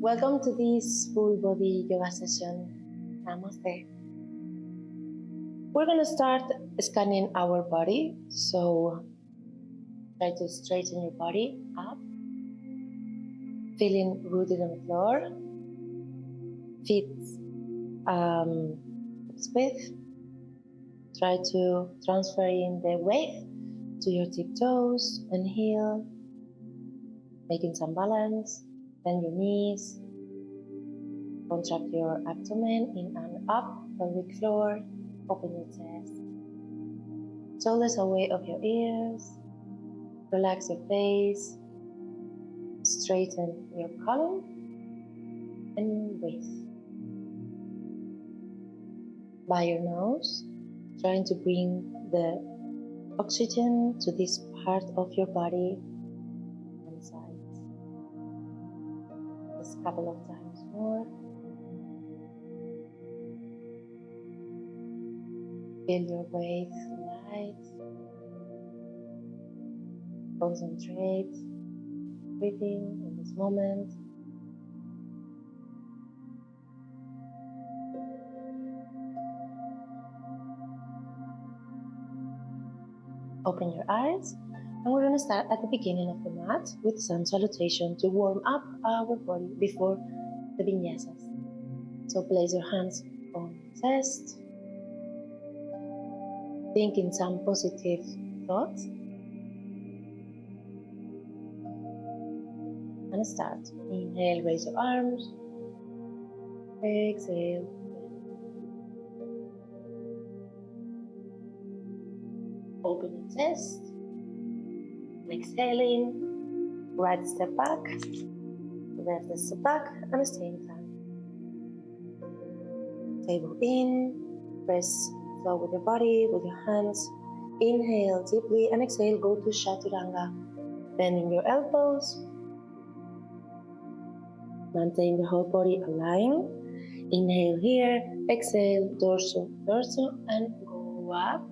Welcome to this full body yoga session. Namaste. We're going to start scanning our body, so try to straighten your body up, feeling rooted on the floor, feet width. Try to transfer in the weight to your tiptoes and heel, making some balance. Bend your knees, contract your abdomen in and up, pelvic floor, open your chest. Shoulders away of your ears, relax your face, straighten your column, and breathe. By your nose, trying to bring the oxygen to this part of your body and sides. Just a couple of times more. Feel your weight light. Concentrate, breathing in this moment. Open your eyes, and we're going to start at the beginning of the mat with some salutation to warm up our body before the vinyasas. So place your hands on the chest, think in some positive thoughts, and start. Inhale, raise your arms. Exhale. Open your chest. Exhaling, right step back, left step back, and stay in time. Table in, press floor with your body, with your hands. Inhale deeply and exhale, go to Chaturanga. Bending your elbows. Maintain the whole body aligned. Inhale here, exhale, dorso, dorso, and go up.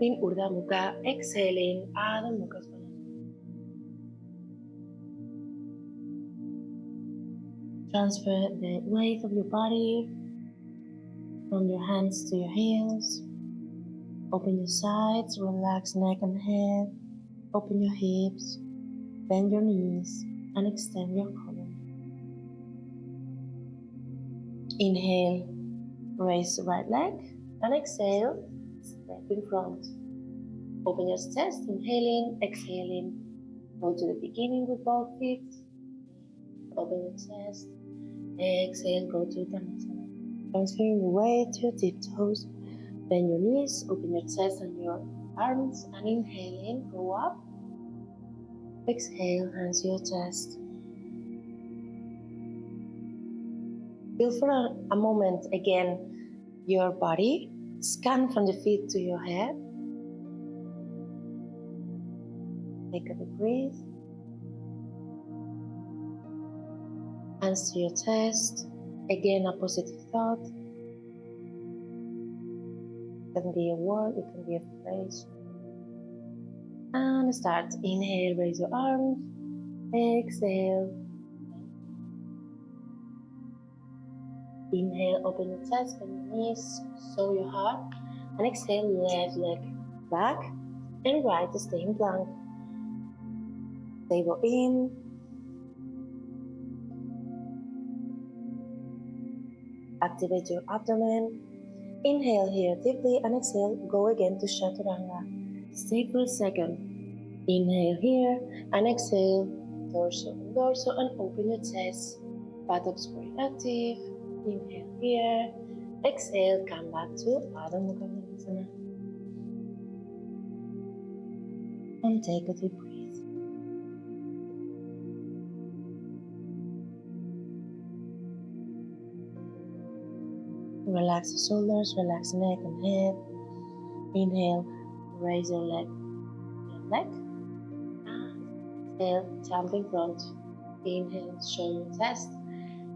In Urdhva Mukha, exhaling, Adho Mukha Svanasana. Transfer the weight of your body from your hands to your heels. Open your sides, relax neck and head. Open your hips, bend your knees, and extend your column. Inhale, raise the right leg, and exhale, step in front. Open your chest, inhaling, exhaling. Go to the beginning with both feet. Open your chest. Exhale, go to Uttanasana. Transferring your weight to your tiptoes. Bend your knees, open your chest and your arms. And inhaling, go up. Exhale, hands to your chest. Feel for a moment again your body. Scan from the feet to your head. Take a deep breath. Hands to your chest. Again, a positive thought. It can be a word, it can be a phrase. And start. Inhale, raise your arms. Exhale. Inhale, open your chest, bend your knees, show your heart. And exhale, left leg back and right, stay in plank. Table in. Activate your abdomen. Inhale here deeply and exhale, go again to Chaturanga. Stay for a second. Inhale here and exhale, torso and dorso, and open your chest. Buttocks very active. Inhale here, exhale, come back to Adho Mukha Svanasana. And take a deep breath. Relax the shoulders, relax neck and head. Inhale, raise your leg. Exhale, jump in front. Inhale, show your chest.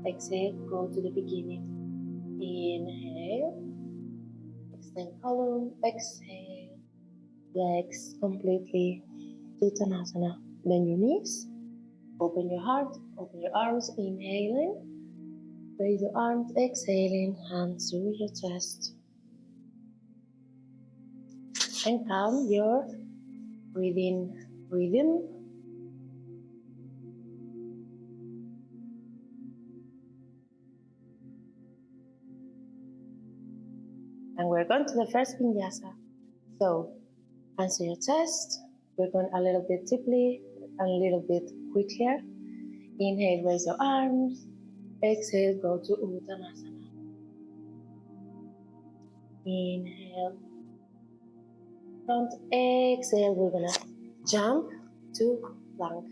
Exhale, go to the beginning. Inhale, extend column. Exhale, legs completely to Uttanasana. Bend your knees. Open your heart, open your arms, inhaling. Raise your arms, exhaling, hands to your chest. And calm your breathing rhythm. And we're going to the first vinyasa. So, hands to your chest. We're going a little bit deeply, a little bit quicker. Inhale, raise your arms. Exhale, go to Uttanasana. Inhale, front. Exhale, we're gonna jump to plank.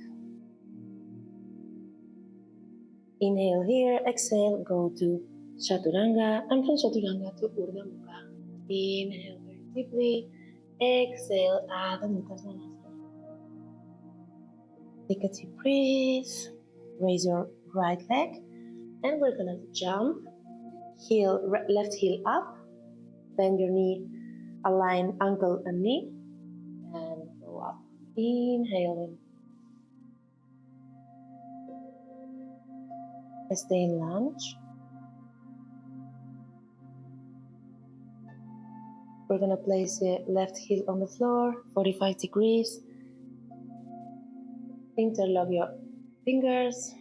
Inhale here, exhale, go to Chaturanga, and from Chaturanga to Urdhva Mukha. Inhale very deeply, exhale, Adho Mukha Svanasana. Take a deep breath, raise your right leg, and we're gonna jump, left heel up, bend your knee, align ankle and knee, and go up. Inhaling. Stay in lunge. We're gonna place the left heel on the floor, 45 degrees. Interlock your fingers,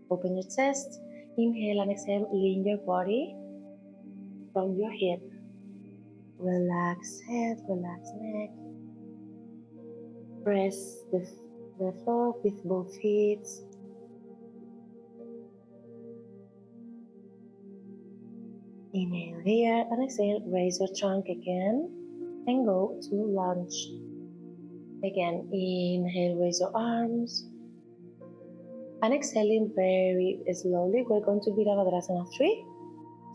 open your chest, inhale and exhale, lean your body from your hip. Relax head, relax neck. Press the floor with both feet. Inhale here and exhale, raise your trunk again and go to lunge. Again, inhale, raise your arms. And exhaling very slowly, we're going to Virabhadrasana 3.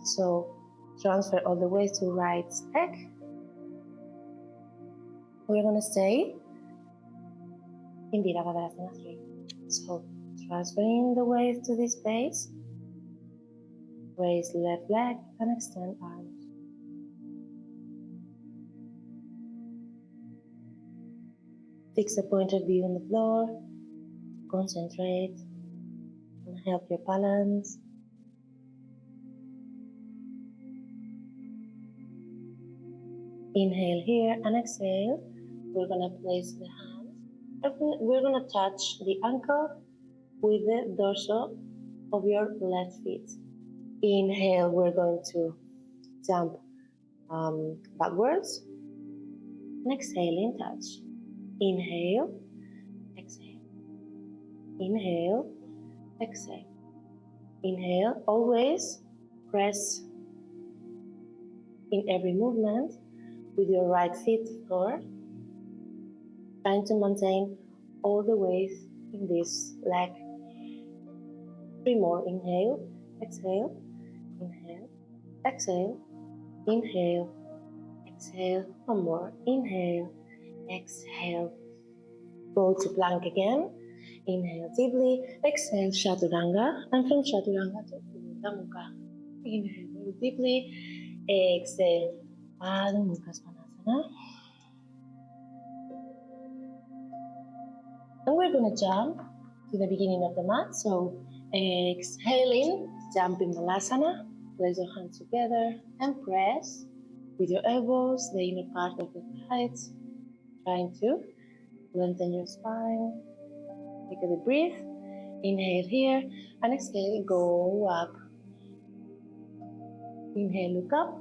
So transfer all the way to right leg. We're going to stay in Virabhadrasana 3. So transferring the weight to this base. Raise left leg and extend arms. Fix a pointed view on the floor. Concentrate and help your balance. Inhale here and exhale. We're going to place the hands. We're going to touch the ankle with the dorsal of your left foot. Inhale, we're going to jump backwards. And exhaling, touch. Inhale, exhale. Inhale, exhale. Inhale, always press in every movement with your right foot forward, trying to maintain all the weight in this leg. 3 more. Inhale, exhale, inhale, exhale, inhale, exhale. 1 more. Inhale, exhale. Go to plank again. Inhale deeply, exhale Chaturanga, and from Chaturanga to Urdhva Mukha. Inhale very deeply, exhale Adho Mukha Svanasana. And we're going to jump to the beginning of the mat. So exhaling, jump in Malasana. Place your hands together and press with your elbows the inner part of the thighs, trying to lengthen your spine. Take a deep breath. Inhale here and exhale, go up. Inhale, look up.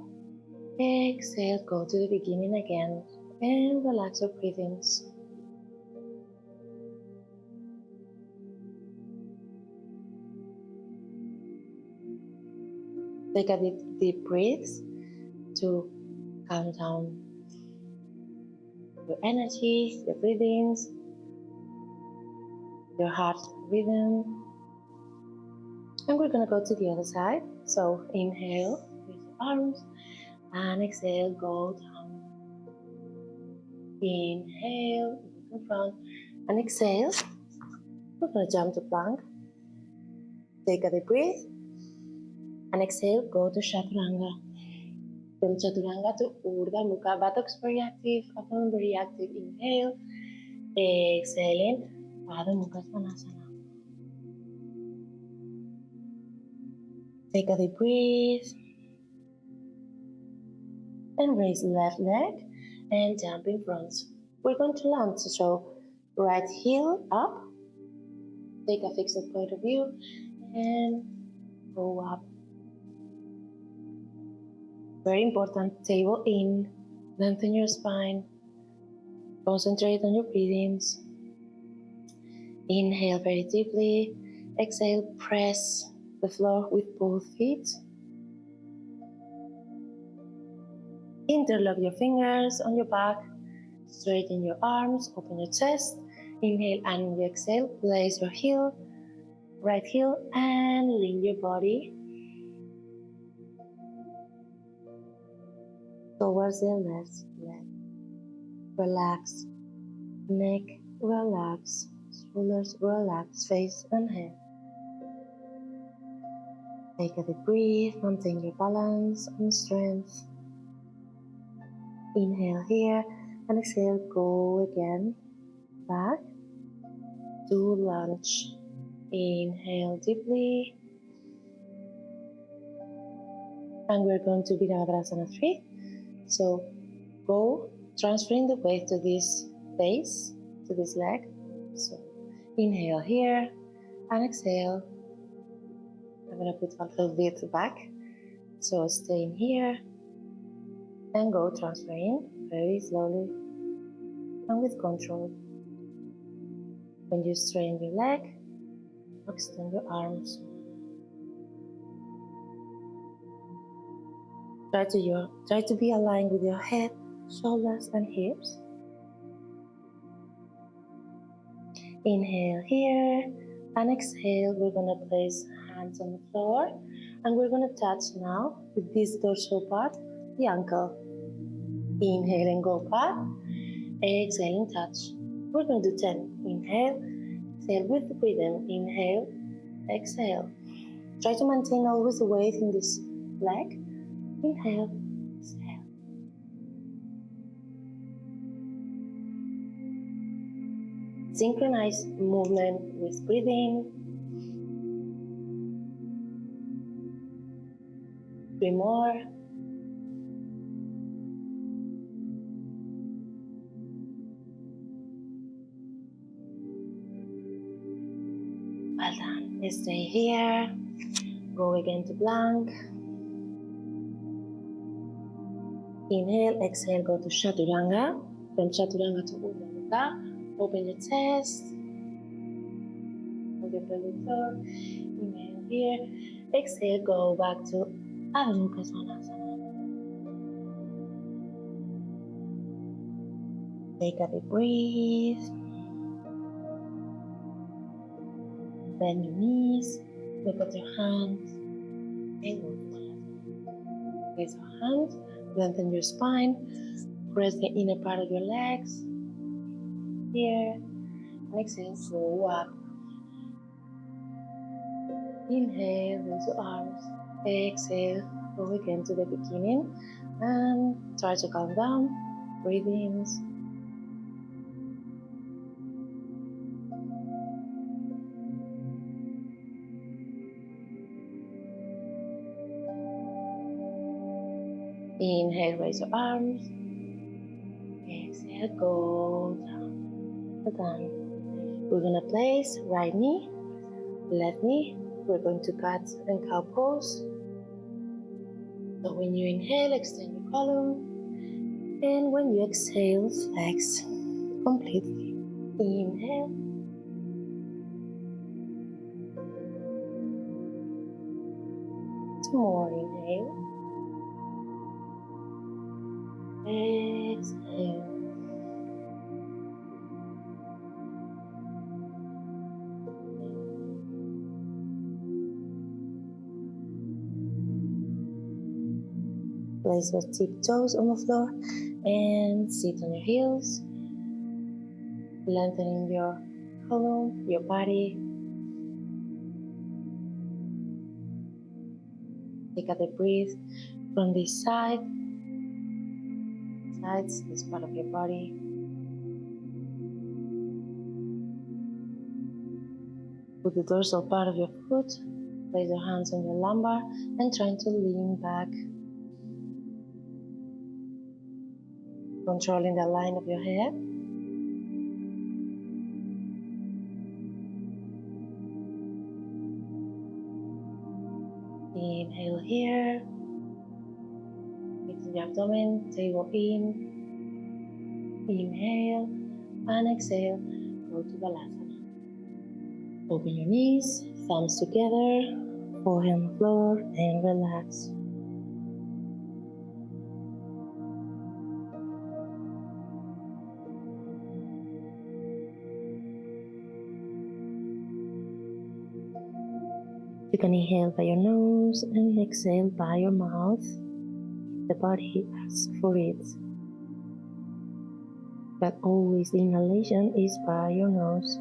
Exhale, go to the beginning again and relax your breathings. Take a deep breath to calm down your energy, your breathings, your heart rhythm. And we're gonna go to the other side. So inhale with your arms and exhale, go down. Inhale, look in front and exhale. We're gonna jump to plank. Take a deep breath and exhale, go to Chaturanga. From Chaturanga to Urdhva Mukha, buttocks very active, abdomen very active. Inhale, exhaling, Adho Mukha Svanasana. Take a deep breath and raise the left leg and jump in front. We're going to land, so right heel up, take a fixed point of view and go up. Very important, table in, lengthen your spine, concentrate on your breathings. Inhale very deeply, exhale, press the floor with both feet. Interlock your fingers on your back, straighten your arms, open your chest. Inhale and exhale, place your heel, right heel, and lean your body towards the left leg. Relax, neck, relax, shoulders, relax, face and head. Take a deep breath, maintain your balance and strength. Inhale here and exhale, go again, back to lunge. Inhale deeply. And we're going to Virabhadrasana 3. So go transferring the weight to this base, to this leg. So inhale here and exhale. I'm going to put a little bit back. So stay in here and go transferring very slowly and with control. When you straighten your leg, extend your arms. Try to be aligned with your head, shoulders and hips. Inhale here and exhale. We're going to place hands on the floor and we're going to touch now with this dorsal part, the ankle. Inhale and go back. Exhale and touch. We're going to do 10. Inhale, exhale with the rhythm. Inhale, exhale. Try to maintain always the weight in this leg. Inhale, exhale. Synchronize movement with breathing. 3 more. Well done. Stay here. Go again to plank. Inhale, exhale, go to Chaturanga. From Chaturanga to Urdhva Mukha. Open your chest. Open your pelvic floor. Inhale here. Exhale, go back to Adho Mukha Svanasana. Take a deep breath. Bend your knees. Look at your hands. And go to Malasana. Raise your hands. Lengthen your spine, press the inner part of your legs, here, and exhale, go up. Inhale, raise your arms, exhale, go again to the beginning, and try to calm down, breathe in. Inhale, raise your arms. Exhale, go down. Well done. We're going to place right knee, left knee. We're going to cat and cow pose. So when you inhale, extend your column. And when you exhale, flex completely. Inhale. Two more. Inhale. Exhale. Place your tip toes on the floor and sit on your heels, lengthening your column, your body. Take a deep breath from this side, this part of your body. Put the dorsal part of your foot Place your hands on your lumbar and trying to lean back, controlling the line of your head. Inhale here, lift the abdomen, tail in. Inhale and exhale, go to Balasana. Open your knees, thumbs together, forehead on the floor, and relax. You can inhale by your nose and exhale by your mouth. The body asks for it. But always the inhalation is by your nose.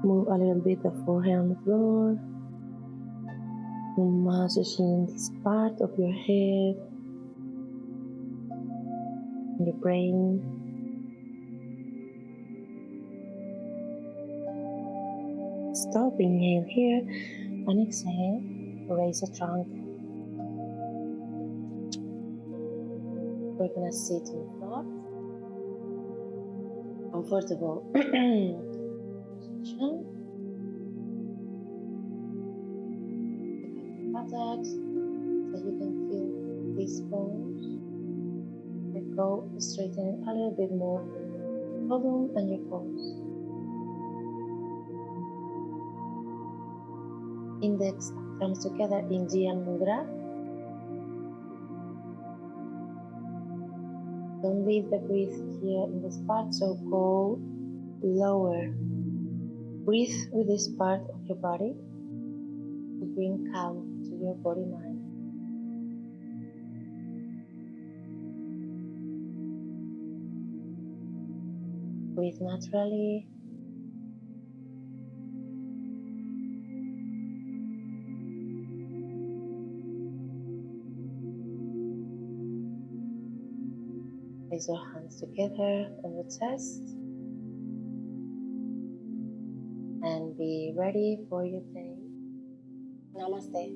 Move a little bit the forehead on the floor. Massaging this part of your head, your brain. Stop, inhale here, and exhale, raise the trunk. We're gonna sit on the floor. Comfortable position. Buttocks, so you can feel these bones. Let go, straighten a little bit more. Volume and your pose. Index comes together in Jyan Mudra. Don't leave the breath here in this part, so go lower. Breathe with this part of your body to bring calm to your body-mind. Breathe naturally. Place your hands together on your chest and be ready for your day. Namaste.